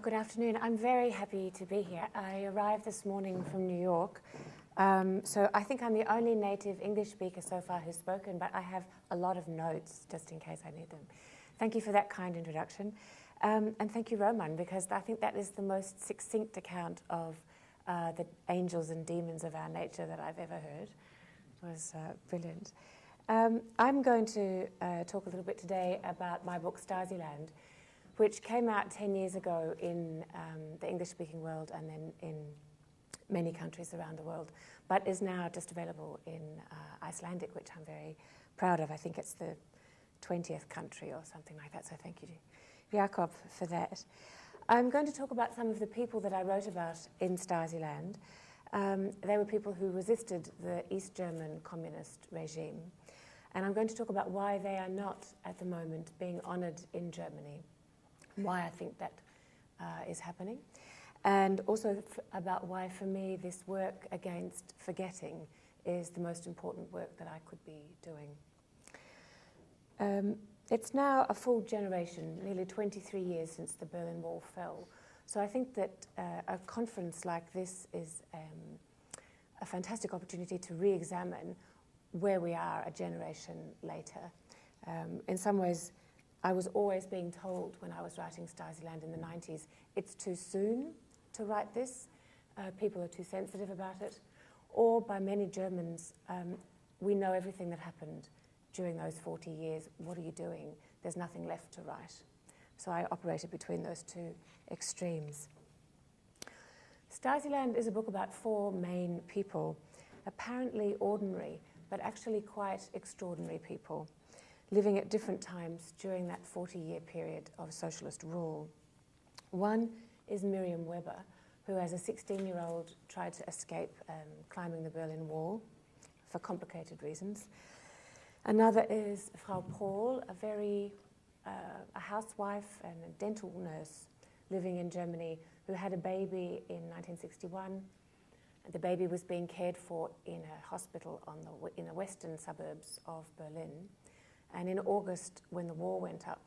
Good afternoon. I'm very happy to be here. I arrived this morning from New York, so I think I'm the only native English speaker so far who's spoken, but I have a lot of notes just in case I need them. Thank you for that kind introduction. And thank you, Roman, because I think that is the most succinct account of the angels and demons of our nature that I've ever heard. It was brilliant. I'm going to talk a little bit today about my book, Stasiland, which came out 10 years ago in the English-speaking world and then in many countries around the world, but is now just available in Icelandic, which I'm very proud of. I think it's the 20th country or something like that, so thank you, Jakob, for that. I'm going to talk about some of the people that I wrote about in Stasiland. They were people who resisted the East German communist regime, and I'm going to talk about why they are not, at the moment, being honoured in Germany, why I think that is happening, and also about why, for me, this work against forgetting is the most important work that I could be doing. It's now a full generation, nearly 23 years since the Berlin Wall fell. So I think that a conference like this is a fantastic opportunity to re-examine where we are a generation later. In some ways, I was always being told when I was writing Stasiland in the 90s, it's too soon to write this, people are too sensitive about it, or by many Germans, we know everything that happened during those 40 years, what are you doing? There's nothing left to write. So I operated between those two extremes. Stasiland is a book about four main people, apparently ordinary, but actually quite extraordinary people, living at different times during that 40-year period of socialist rule. One is Miriam Weber, who as a 16-year-old tried to escape climbing the Berlin Wall for complicated reasons. Another is Frau Pohl, a housewife and a dental nurse living in Germany who had a baby in 1961. The baby was being cared for in a hospital in the western suburbs of Berlin. And in August, when the war went up,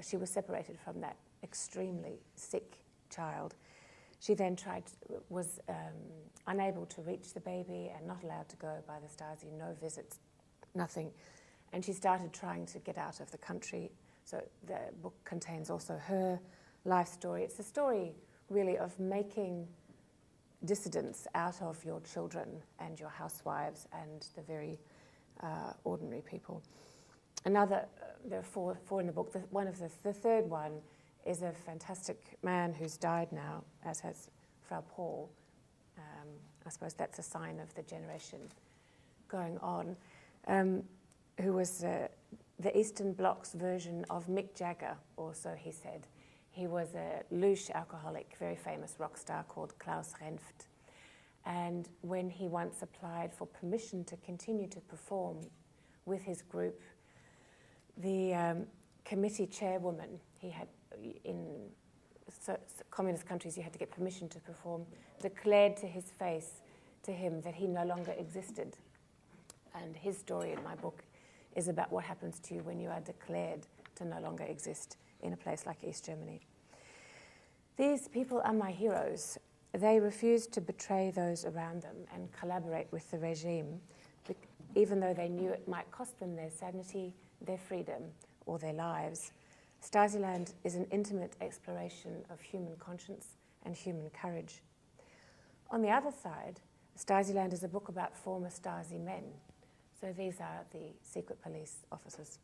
she was separated from that extremely sick child. She then was unable to reach the baby and not allowed to go by the Stasi, no visits, nothing. And she started trying to get out of the country. So the book contains also her life story. It's a story, really, of making dissidents out of your children and your housewives and the very ordinary people. There are four in the book. The third one is a fantastic man who's died now, as has Frau Pohl. I suppose that's a sign of the generation going on, who was the Eastern Bloc's version of Mick Jagger, or so he said. He was a louche alcoholic, very famous rock star called Klaus Renft. And when he once applied for permission to continue to perform with his group, the committee chairwoman, he had in communist countries you had to get permission to perform, declared to his face to him that he no longer existed. And his story in my book is about what happens to you when you are declared to no longer exist in a place like East Germany. These people are my heroes. They refused to betray those around them and collaborate with the regime, even though they knew it might cost them their sanity, their freedom, or their lives. Stasiland is an intimate exploration of human conscience and human courage. On the other side, Stasiland is a book about former Stasi men. So these are the secret police officers.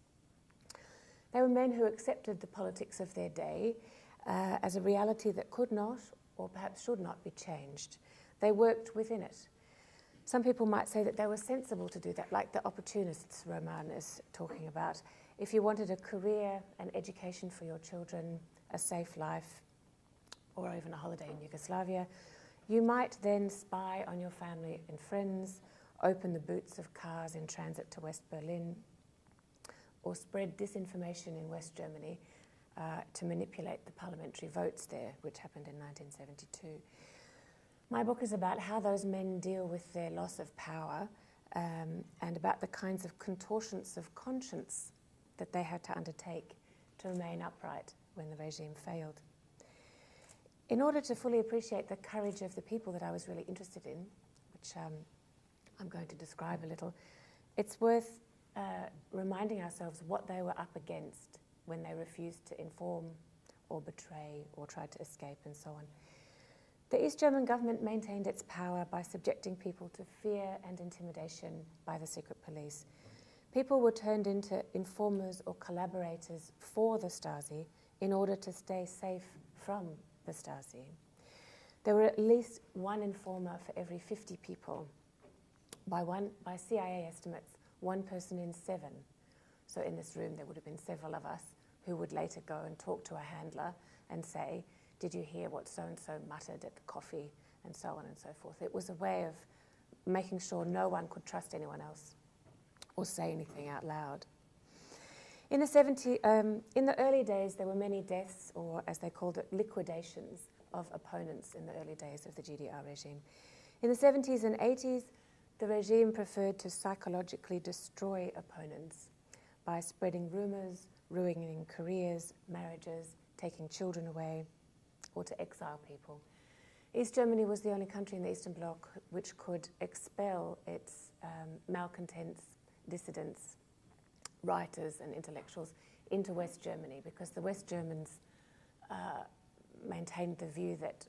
They were men who accepted the politics of their day as a reality that could not, or perhaps should not, be changed. They worked within it. Some people might say that they were sensible to do that, like the opportunists Roman is talking about. If you wanted a career, an education for your children, a safe life, or even a holiday in Yugoslavia, you might then spy on your family and friends, open the boots of cars in transit to West Berlin, or spread disinformation in West Germany to manipulate the parliamentary votes there, which happened in 1972. My book is about how those men deal with their loss of power and about the kinds of contortions of conscience that they had to undertake to remain upright when the regime failed. In order to fully appreciate the courage of the people that I was really interested in, which I'm going to describe a little, it's worth reminding ourselves what they were up against when they refused to inform or betray or tried to escape and so on. The East German government maintained its power by subjecting people to fear and intimidation by the secret police. People were turned into informers or collaborators for the Stasi in order to stay safe from the Stasi. There were at least one informer for every 50 people. By CIA estimates, 1 person in 7. So in this room there would have been several of us who would later go and talk to a handler and say, did you hear what so-and-so muttered at the coffee, and so on and so forth. It was a way of making sure no one could trust anyone else or say anything out loud. In the early days, there were many deaths, or as they called it, liquidations of opponents in the early days of the GDR regime. In the 70s and 80s, the regime preferred to psychologically destroy opponents by spreading rumors, ruining careers, marriages, taking children away, or to exile people. East Germany was the only country in the Eastern Bloc which could expel its malcontents, dissidents, writers and intellectuals into West Germany, because the West Germans maintained the view that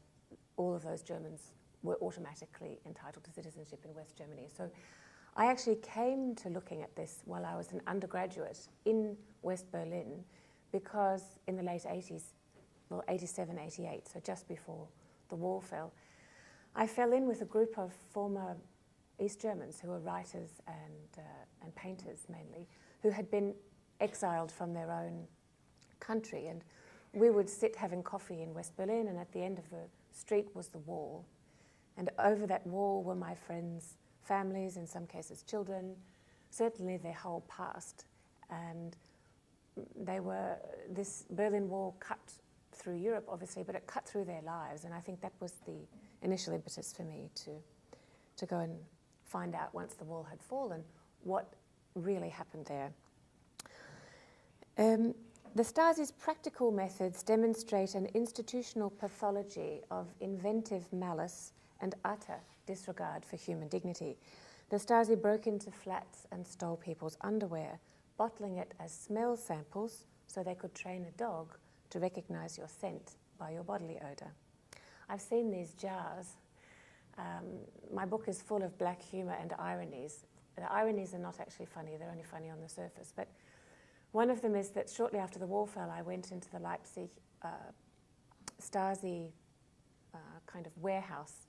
all of those Germans were automatically entitled to citizenship in West Germany. So I actually came to looking at this while I was an undergraduate in West Berlin, because in the late 80s, well, 87, 88, so just before the wall fell, I fell in with a group of former East Germans who were writers and painters mainly, who had been exiled from their own country. And we would sit having coffee in West Berlin, and at the end of the street was the wall. And over that wall were my friends' families, in some cases children, certainly their whole past. And this Berlin Wall cut through Europe, obviously, but it cut through their lives. And I think that was the initial impetus for me to go and find out, once the wall had fallen, what really happened there. The Stasi's practical methods demonstrate an institutional pathology of inventive malice and utter disregard for human dignity. The Stasi broke into flats and stole people's underwear, bottling it as smell samples so they could train a dog to recognize your scent by your bodily odor. I've seen these jars. My book is full of black humor and ironies. The ironies are not actually funny, they're only funny on the surface. But one of them is that shortly after the wall fell, I went into the Leipzig Stasi kind of warehouse,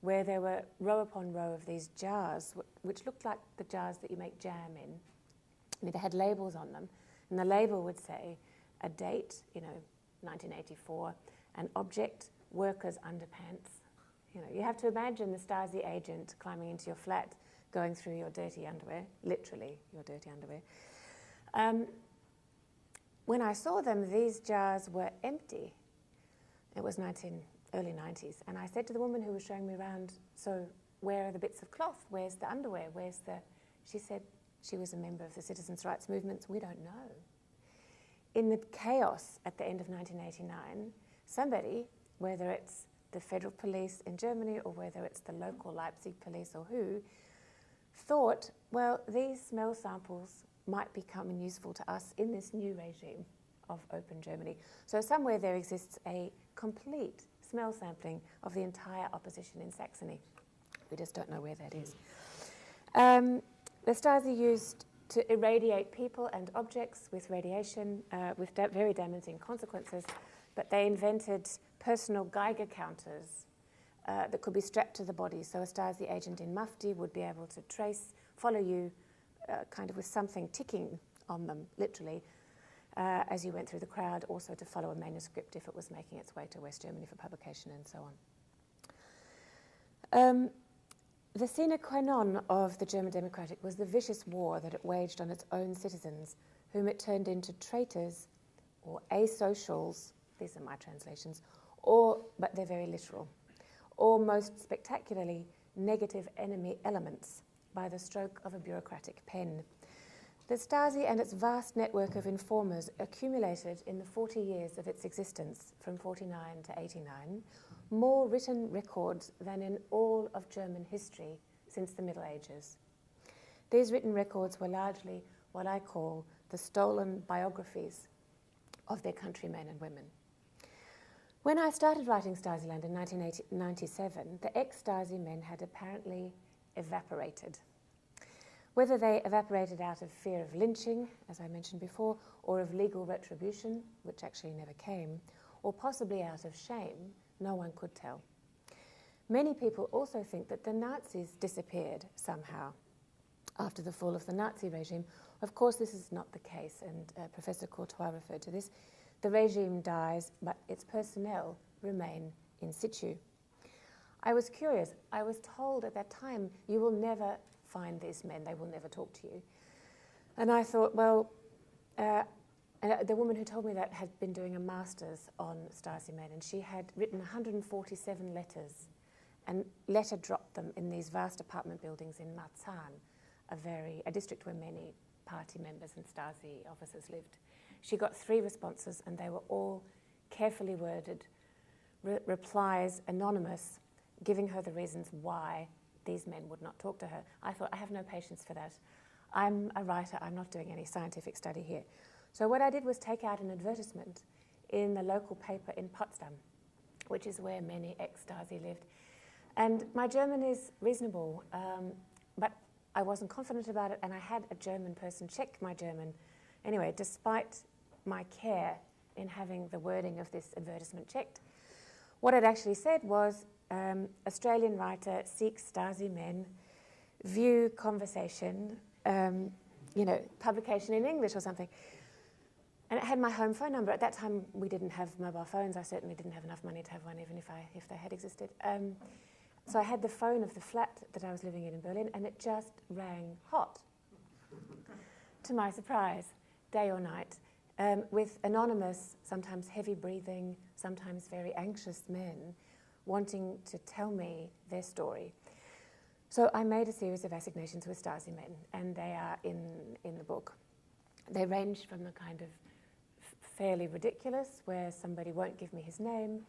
where there were row upon row of these jars, which looked like the jars that you make jam in. And they had labels on them, and the label would say a date, 1984, an object, workers' underpants. You have to imagine the Stasi agent climbing into your flat, going through your dirty underwear, literally your dirty underwear. When I saw them, these jars were empty. It was early 90s, and I said to the woman who was showing me around, so where are the bits of cloth? Where's the underwear? She said she was a member of the citizens' rights movements. We don't know. In the chaos at the end of 1989, somebody, whether it's the federal police in Germany or whether it's the local Leipzig police or who, thought, well, these smell samples might become useful to us in this new regime of open Germany. So somewhere there exists a complete smell sampling of the entire opposition in Saxony. We just don't know where that is. The Stasi used to irradiate people and objects with radiation, with very damaging consequences, but they invented personal Geiger counters that could be strapped to the body. So a Stasi agent in Mufti would be able to follow you kind of with something ticking on them, literally, as you went through the crowd, also to follow a manuscript if it was making its way to West Germany for publication and so on. The sine qua non of the German Democratic was the vicious war that it waged on its own citizens, whom it turned into traitors or asocials, these are my translations, but they're very literal, or most spectacularly, negative enemy elements by the stroke of a bureaucratic pen. The Stasi and its vast network of informers accumulated in the 40 years of its existence, from 49 to 89, more written records than in all of German history since the Middle Ages. These written records were largely what I call the stolen biographies of their countrymen and women. When I started writing Stasiland in 1997, the ex-Stasi men had apparently evaporated. Whether they evaporated out of fear of lynching, as I mentioned before, or of legal retribution, which actually never came, or possibly out of shame, no one could tell. Many people also think that the Nazis disappeared somehow after the fall of the Nazi regime. Of course, this is not the case, and Professor Courtois referred to this. The regime dies, but its personnel remain in situ. I was curious. I was told at that time, you will never find these men, they will never talk to you. And I thought, well, and the woman who told me that had been doing a master's on Stasi men, and she had written 147 letters and letter dropped them in these vast apartment buildings in Marzahn, a district where many party members and Stasi officers lived. She got 3 responses, and they were all carefully worded replies, anonymous, giving her the reasons why these men would not talk to her. I thought, I have no patience for that. I'm a writer, I'm not doing any scientific study here. So what I did was take out an advertisement in the local paper in Potsdam, which is where many ex-Stasi lived. And my German is reasonable, but I wasn't confident about it, and I had a German person check my German. Anyway, despite my care in having the wording of this advertisement checked, what it actually said was, Australian writer seeks Stasi men, view conversation, publication in English or something. And it had my home phone number. At that time, we didn't have mobile phones. I certainly didn't have enough money to have one, even if they had existed. So I had the phone of the flat that I was living in Berlin, and it just rang hot, to my surprise, day or night, with anonymous, sometimes heavy breathing, sometimes very anxious men wanting to tell me their story. So I made a series of assignations with Stasi men, and they are in the book. They range from the kind of fairly ridiculous, where somebody won't give me his name,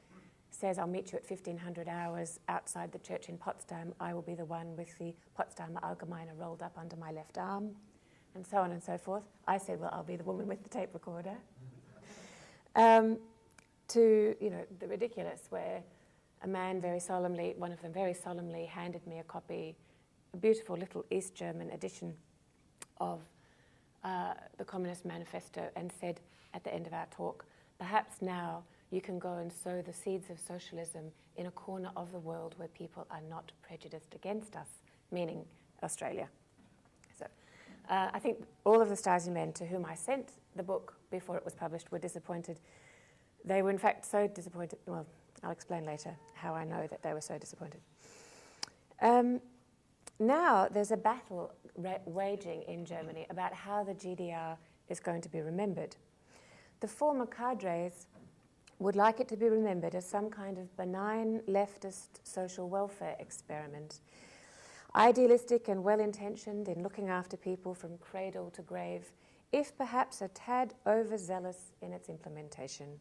says, I'll meet you at 1500 hours outside the church in Potsdam. I will be the one with the Potsdamer Allgemeine rolled up under my left arm, and so on and so forth. I said, well, I'll be the woman with the tape recorder. To, the ridiculous, where a man one of them very solemnly handed me a beautiful little East German edition of the Communist Manifesto, and said at the end of our talk, perhaps now you can go and sow the seeds of socialism in a corner of the world where people are not prejudiced against us, meaning Australia. So I think all of the Stasi men to whom I sent the book before it was published were disappointed. They were in fact so disappointed, well, I'll explain later how I know that they were so disappointed. Now there's a battle waging in Germany about how the GDR is going to be remembered. The former cadres would like it to be remembered as some kind of benign leftist social welfare experiment, idealistic and well-intentioned in looking after people from cradle to grave, if perhaps a tad overzealous in its implementation.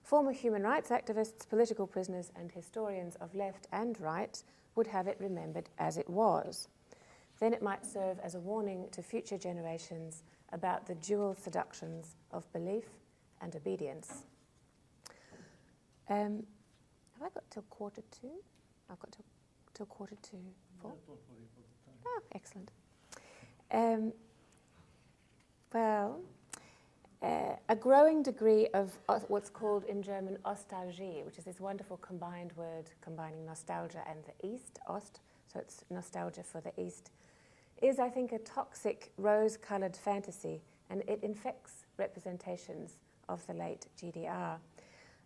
Former human rights activists, political prisoners, and historians of left and right would have it remembered as it was. Then it might serve as a warning to future generations about the dual seductions of belief and obedience. Have I got till 2:45? I've got till 4:45. Oh, excellent. A growing degree of what's called in German Ostalgie, which is this wonderful combined word combining nostalgia and the East, Ost, so it's nostalgia for the East, is, I think, a toxic rose-coloured fantasy, and it infects representations of the late GDR.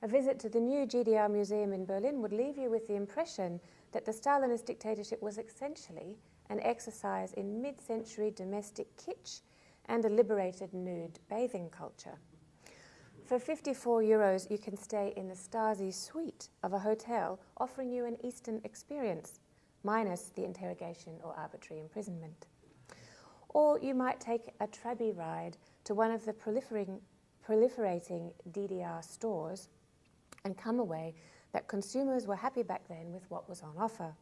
A visit to the new GDR museum in Berlin would leave you with the impression that the Stalinist dictatorship was essentially an exercise in mid-century domestic kitsch and a liberated nude bathing culture. For €54, you can stay in the Stasi suite of a hotel, offering you an Eastern experience, minus the interrogation or arbitrary imprisonment. Or you might take a Trabi ride to one of the proliferating DDR stores and come away that consumers were happy back then with what was on offer.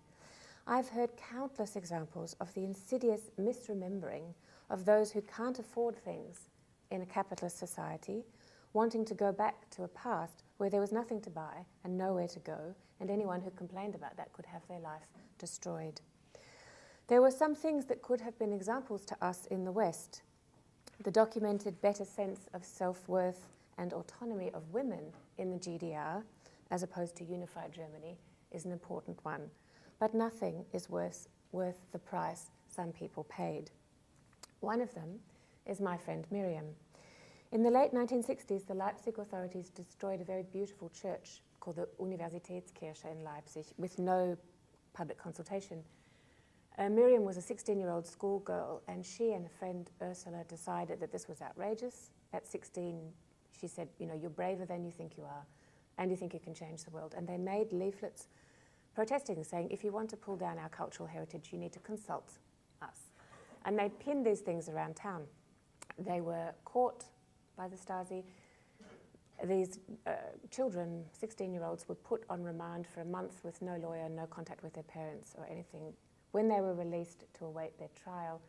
I've heard countless examples of the insidious misremembering of those who can't afford things in a capitalist society, wanting to go back to a past where there was nothing to buy and nowhere to go, and anyone who complained about that could have their life destroyed. There were some things that could have been examples to us in the West. The documented better sense of self-worth and autonomy of women in the GDR, as opposed to unified Germany, is an important one. But nothing is worth the price some people paid. One of them is my friend Miriam. In the late 1960s, the Leipzig authorities destroyed a very beautiful church called the Universitätskirche in Leipzig with no public consultation. Miriam was a 16-year-old schoolgirl, and she and a friend, Ursula, decided that this was outrageous. At 16, she said, you know, you're braver than you think you are, and you think you can change the world. And they made leaflets protesting, saying, if you want to pull down our cultural heritage, you need to consult us. And they pinned these things around town. They were caught by the Stasi. These children, 16-year-olds, were put on remand for a month with no lawyer, no contact with their parents or anything. When they were released to await their trial,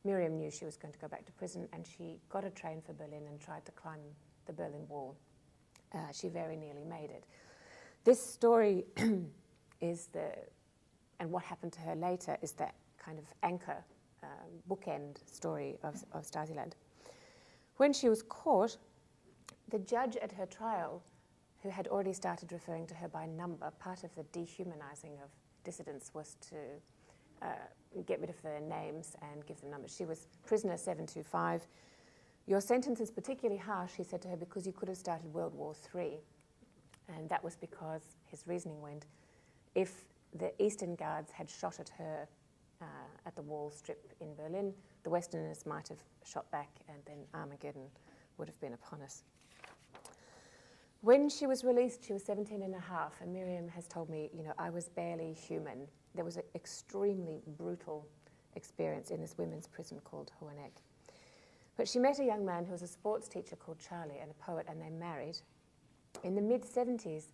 Miriam knew she was going to go back to prison, and she got a train for Berlin and tried to climb the Berlin Wall. She very nearly made it. This story and what happened to her later is that kind of anchor, bookend story of Stasiland. When she was caught, the judge at her trial, who had already started referring to her by number, part of the dehumanizing of dissidents was to get rid of their names and give them numbers. She was prisoner 725. Your sentence is particularly harsh, he said to her, because you could have started World War III. And that was because, his reasoning went, if the Eastern Guards had shot at her at the wall strip in Berlin, the Westerners might have shot back, and then Armageddon would have been upon us. When she was released, she was 17 and a half, and Miriam has told me, you know, I was barely human. There was an extremely brutal experience in this women's prison called Hoheneck. But she met a young man who was a sports teacher called Charlie and a poet, and they married. In the mid-70s,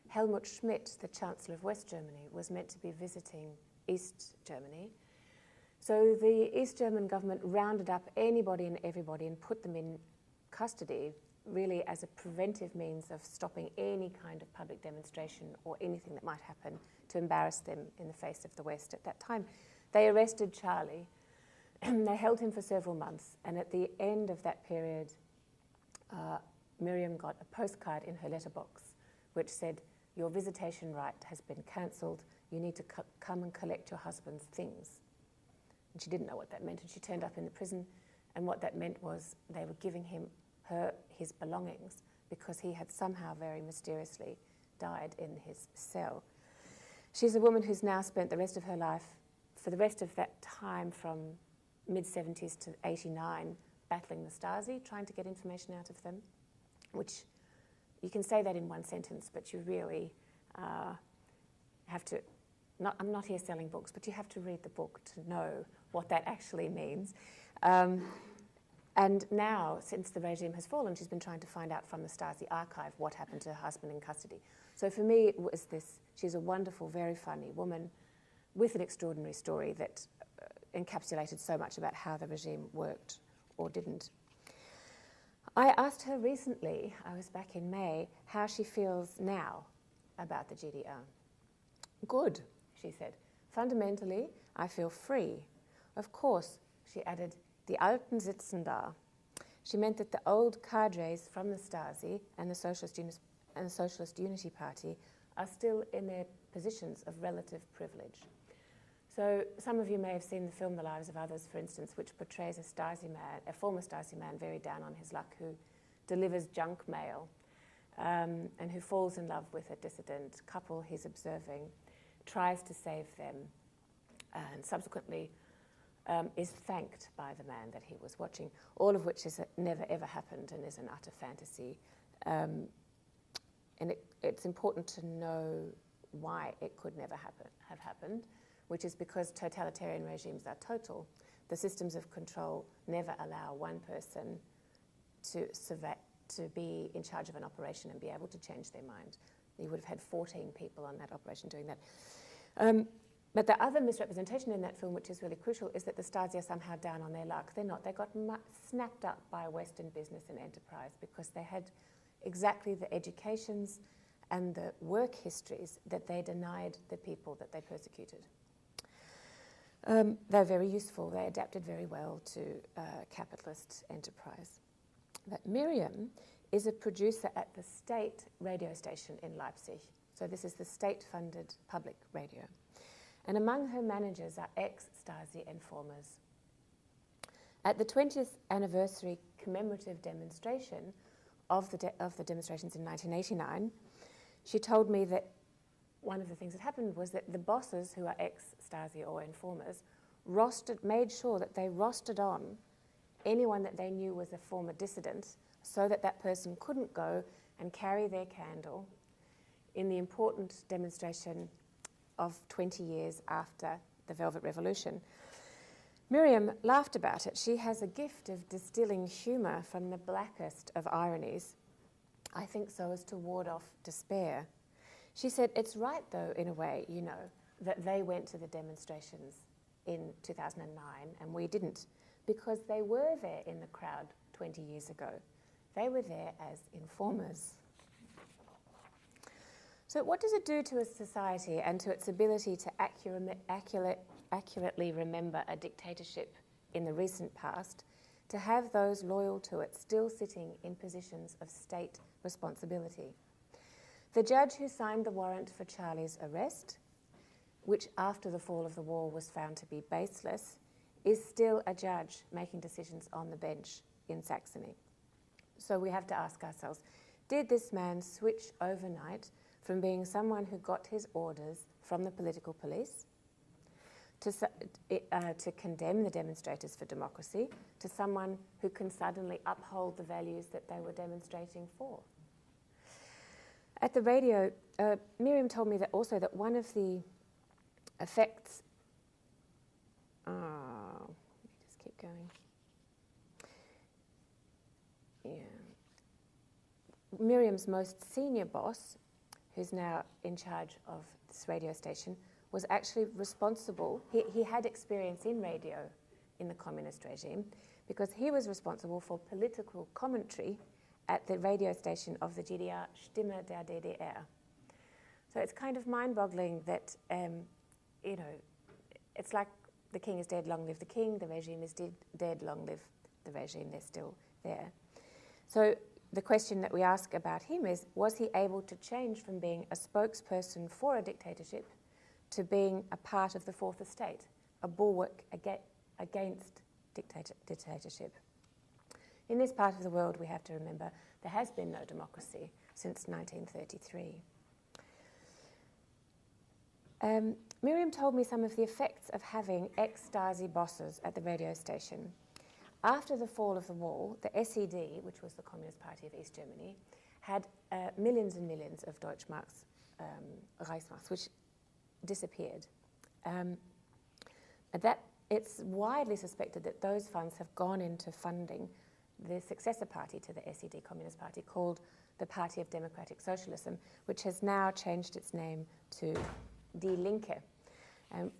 Helmut Schmidt, the Chancellor of West Germany, was meant to be visiting East Germany. So the East German government rounded up anybody and everybody and put them in custody, really as a preventive means of stopping any kind of public demonstration or anything that might happen to embarrass them in the face of the West at that time. They arrested Charlie, and they held him for several months, and at the end of that period, Miriam got a postcard in her letterbox which said, your visitation right has been cancelled, you need to come and collect your husband's things. And she didn't know what that meant, and she turned up in the prison, and what that meant was they were giving his belongings because he had somehow very mysteriously died in his cell. She's a woman who's now spent the rest of her life, for the rest of that time from mid-70s to 89, battling the Stasi, trying to get information out of them, which you can say that in one sentence, but you really have to, I'm not here selling books, but you have to read the book to know what that actually means. And now, since the regime has fallen, she's been trying to find out from the Stasi archive what happened to her husband in custody. So for me, it was she's a wonderful, very funny woman with an extraordinary story that encapsulated so much about how the regime worked or didn't. I asked her recently, I was back in May, how she feels now about the GDR. Good, she said. Fundamentally, I feel free. Of course, she added, die Alten sitzen da. She meant that the old cadres from the Stasi and the Socialist Unity Party are still in their positions of relative privilege. So some of you may have seen the film The Lives of Others, for instance, which portrays a Stasi man, a former Stasi man, very down on his luck, who delivers junk mail and who falls in love with a dissident couple he's observing, tries to save them, and subsequently is thanked by the man that he was watching, all of which is never ever happened and is an utter fantasy. And it's important to know why it could never have happened, which is because totalitarian regimes are total. the systems of control never allow one person to be in charge of an operation and be able to change their mind. You would have had 14 people on that operation doing that. But the other misrepresentation in that film, which is really crucial, is that the Stasi are somehow down on their luck. They're not. They got snapped up by Western business and enterprise because they had exactly the educations and the work histories that they denied the people that they persecuted. They're very useful. They adapted very well to capitalist enterprise. But Miriam is a producer at the state radio station in Leipzig. So this is the state-funded public radio. And among her managers are ex-Stasi informers. At the 20th anniversary commemorative demonstration of the demonstrations in 1989, she told me that one of the things that happened was that the bosses, who are ex-Stasi or informers, made sure that they rostered on anyone that they knew was a former dissident so that that person couldn't go and carry their candle in the important demonstration of 20 years after the Velvet Revolution. Miriam laughed about it. She has a gift of distilling humour from the blackest of ironies, I think so as to ward off despair. She said, it's right, though, in a way, you know, that they went to the demonstrations in 2009 and we didn't, because they were there in the crowd 20 years ago. They were there as informers. So what does it do to a society and to its ability to accurately remember a dictatorship in the recent past, to have those loyal to it still sitting in positions of state responsibility? The judge who signed the warrant for Charlie's arrest, which after the fall of the wall was found to be baseless, is still a judge making decisions on the bench in Saxony. So we have to ask ourselves, did this man switch overnight from being someone who got his orders from the political police to condemn the demonstrators for democracy to someone who can suddenly uphold the values that they were demonstrating for? At the radio, Miriam told me that also that one of the effects... let me just keep going. Yeah. Miriam's most senior boss, who's now in charge of this radio station, was actually responsible. He had experience in radio in the communist regime because he was responsible for political commentary at the radio station of the GDR, Stimme der DDR. So it's kind of mind-boggling that, you know, it's like the king is dead, long live the king, the regime is dead, long live the regime, they're still there. So the question that we ask about him is, was he able to change from being a spokesperson for a dictatorship to being a part of the fourth estate, a bulwark against dictatorship? In this part of the world, we have to remember, there has been no democracy since 1933. Miriam told me some of the effects of having ex-Stasi bosses at the radio station. After the fall of the wall, the SED, which was the Communist Party of East Germany, had millions and millions of Deutschmarks, Reichsmarks, which disappeared. It's widely suspected that those funds have gone into funding the successor party to the SED Communist Party, called the Party of Democratic Socialism, which has now changed its name to Die Linke.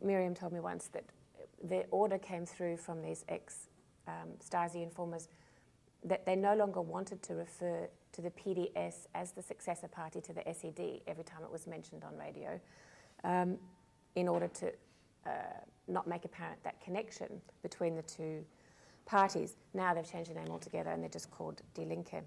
Miriam told me once that the order came through from these ex-Stasi informers that they no longer wanted to refer to the PDS as the successor party to the SED every time it was mentioned on radio, in order to not make apparent that connection between the two parties. Now they've changed the name altogether and they're just called Die Linke.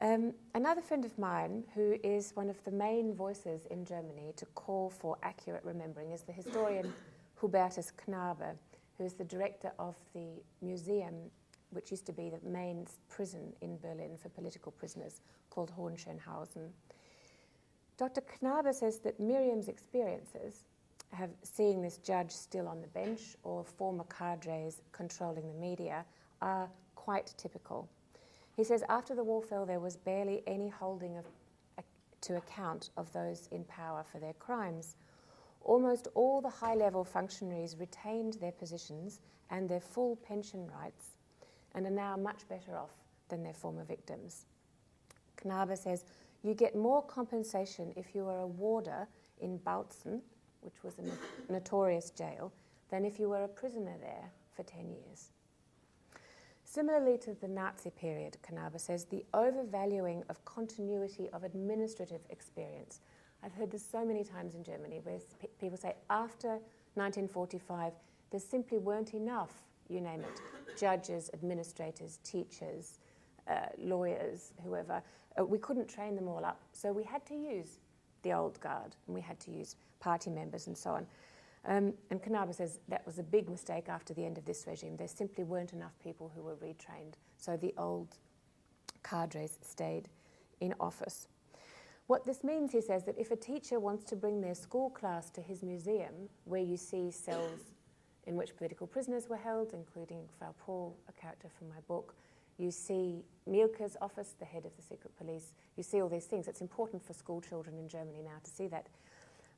Another friend of mine who is one of the main voices in Germany to call for accurate remembering is the historian Hubertus Knabe, who is the director of the museum which used to be the main prison in Berlin for political prisoners, called Hohenschönhausen. Dr. Knabe says that Miriam's experiences have seeing this judge still on the bench or former cadres controlling the media are quite typical. He says after the wall fell, there was barely any holding to account of those in power for their crimes. almost all the high-level functionaries retained their positions and their full pension rights and are now much better off than their former victims. Knabe says, you get more compensation if you are a warder in Bautzen, which was a notorious jail, than if you were a prisoner there for 10 years. Similarly to the Nazi period, Knabe says, the overvaluing of continuity of administrative experience. I've heard this so many times in Germany where people say after 1945 there simply weren't enough, you name it, judges, administrators, teachers, lawyers, whoever. We couldn't train them all up, so we had to use the old guard and we had to use party members and so on. And Knabe says that was a big mistake after the end of this regime. There simply weren't enough people who were retrained, so the old cadres stayed in office. What this means, he says, that if a teacher wants to bring their school class to his museum, where you see cells in which political prisoners were held, including Frau Paul, a character from my book, you see Mielke's office, the head of the secret police, you see all these things. It's important for school children in Germany now to see that.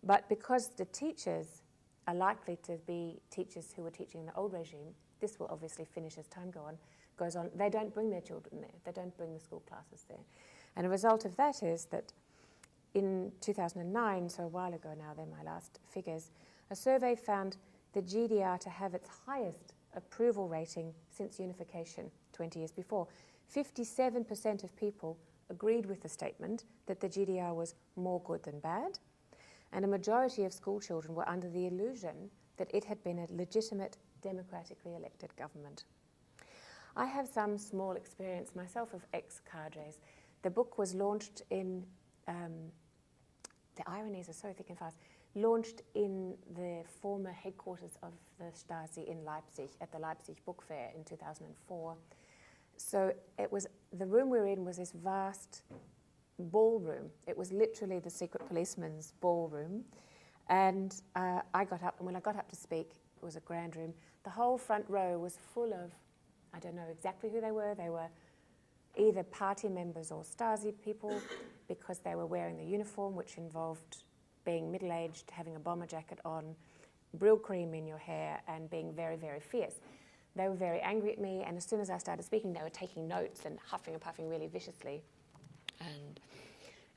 But because the teachers are likely to be teachers who were teaching in the old regime, this will obviously finish as time goes on, they don't bring their children there. They don't bring the school classes there. And a result of that is that in 2009, so a while ago now, they're my last figures, a survey found the GDR to have its highest approval rating since unification 20 years before. 57% of people agreed with the statement that the GDR was more good than bad, and a majority of school children were under the illusion that it had been a legitimate, democratically elected government. I have some small experience myself of ex-cadres. The book was launched in the ironies are so thick and fast, launched in the former headquarters of the Stasi in Leipzig, at the Leipzig Book Fair in 2004. So it was, the room we were in was this vast ballroom. It was literally the secret policeman's ballroom. And I got up, and when I got up to speak, it was a grand room. The whole front row was full of, I don't know exactly who they were either party members or Stasi people, because they were wearing the uniform, which involved being middle-aged, having a bomber jacket on, brill cream in your hair, and being very, very fierce. They were very angry at me, and as soon as I started speaking, they were taking notes and huffing and puffing really viciously. And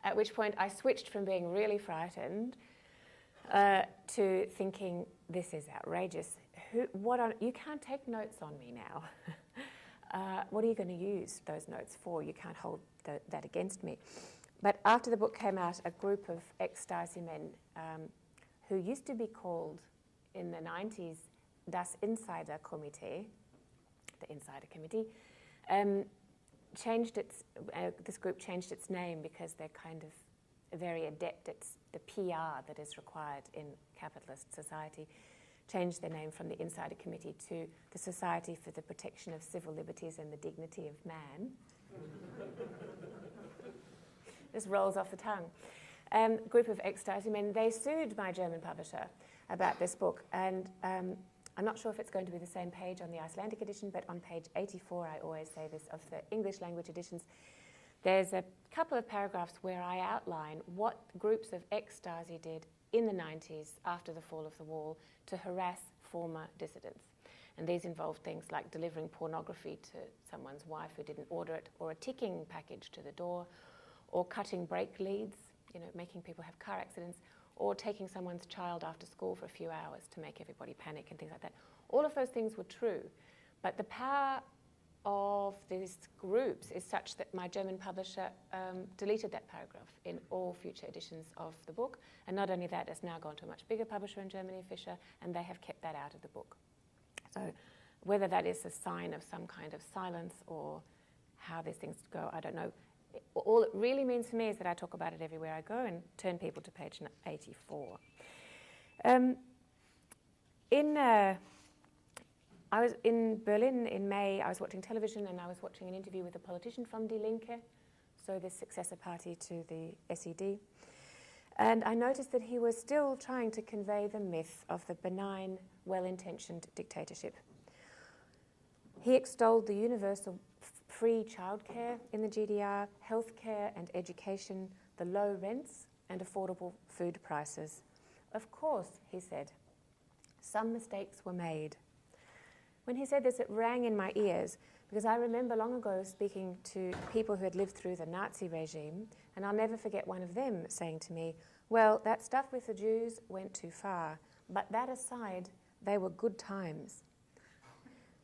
at which point I switched from being really frightened to thinking, this is outrageous. You can't take notes on me now. What are you going to use those notes for? You can't hold that against me. But after the book came out, a group of ex-Stasi men who used to be called in the 90s Das Insider-Komitee, the Insider Committee, this group changed its name because they're kind of very adept at the PR that is required in capitalist society, changed their name from the Insider Committee to the Society for the Protection of Civil Liberties and the Dignity of Man. This rolls off the tongue. Group of ex-Stasi men, they sued my German publisher about this book, and I'm not sure if it's going to be the same page on the Icelandic edition, but on page 84, I always say this, of the English language editions, there's a couple of paragraphs where I outline what groups of ex-Stasi did in the 90s after the fall of the wall to harass former dissidents. And these involved things like delivering pornography to someone's wife who didn't order it, or a ticking package to the door, or cutting brake leads, making people have car accidents, or taking someone's child after school for a few hours to make everybody panic and things like that. All of those things were true, but the power of these groups is such that my German publisher deleted that paragraph in all future editions of the book, and not only that, it's now gone to a much bigger publisher in Germany, Fischer, and they have kept that out of the book. So whether that is a sign of some kind of silence or how these things go, I don't know. All it really means for me is that I talk about it everywhere I go and turn people to page 84. I was in Berlin in May. I was watching television and I was watching an interview with a politician from Die Linke, so the successor party to the SED. And I noticed that he was still trying to convey the myth of the benign, well-intentioned dictatorship. He extolled the universal free childcare in the GDR, healthcare and education, the low rents and affordable food prices, Of course, he said, some mistakes were made. When he said this, it rang in my ears, because I remember long ago speaking to people who had lived through the Nazi regime, and I'll never forget one of them saying to me, well, that stuff with the Jews went too far, but that aside, they were good times.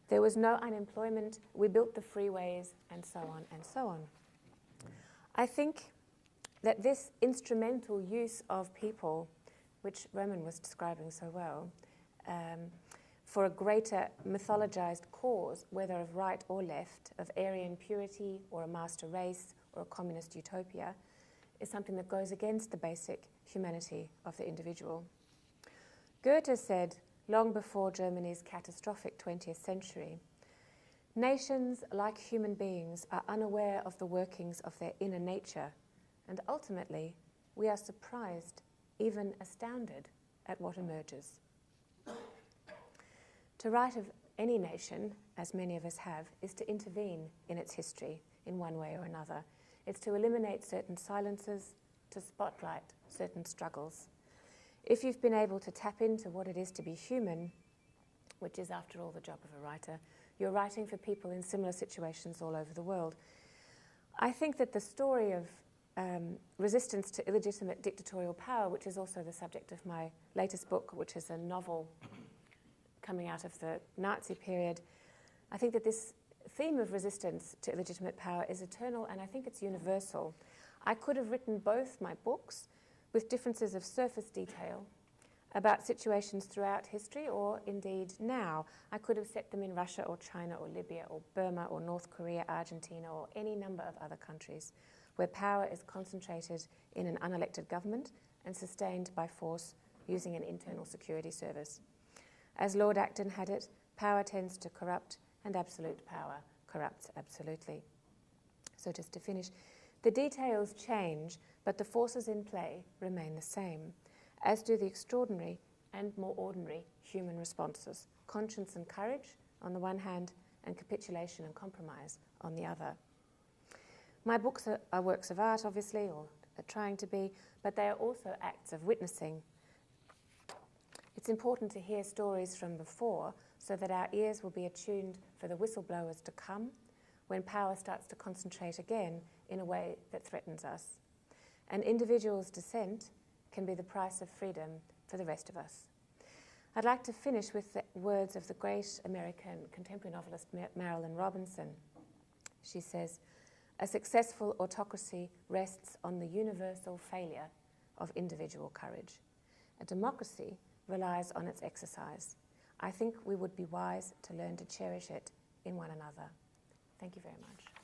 There was no unemployment, we built the freeways, and so on and so on. I think that this instrumental use of people, which Roman was describing so well, for a greater mythologized cause, whether of right or left, of Aryan purity or a master race or a communist utopia, is something that goes against the basic humanity of the individual. Goethe said, long before Germany's catastrophic 20th century, nations, like human beings, are unaware of the workings of their inner nature, and ultimately we are surprised, even astounded, at what emerges. To write of any nation, as many of us have, is to intervene in its history in one way or another. It's to eliminate certain silences, to spotlight certain struggles. If you've been able to tap into what it is to be human, which is after all the job of a writer, you're writing for people in similar situations all over the world. I think that the story of resistance to illegitimate dictatorial power, which is also the subject of my latest book, which is a novel coming out of the Nazi period, I think that this theme of resistance to illegitimate power is eternal, and I think it's universal. I could have written both my books with differences of surface detail about situations throughout history or indeed now. I could have set them in Russia or China or Libya or Burma or North Korea, Argentina or any number of other countries where power is concentrated in an unelected government and sustained by force using an internal security service. As Lord Acton had it, power tends to corrupt and absolute power corrupts absolutely. So just to finish, the details change, but the forces in play remain the same, as do the extraordinary and more ordinary human responses, conscience and courage on the one hand, and capitulation and compromise on the other. My books are works of art, obviously, or are trying to be, but they are also acts of witnessing. It's important to hear stories from before so that our ears will be attuned for the whistleblowers to come when power starts to concentrate again in a way that threatens us. An individual's dissent can be the price of freedom for the rest of us. I'd like to finish with the words of the great American contemporary novelist Marilyn Robinson. She says, "A successful autocracy rests on the universal failure of individual courage. A democracy relies on its exercise. I think we would be wise to learn to cherish it in one another." Thank you very much.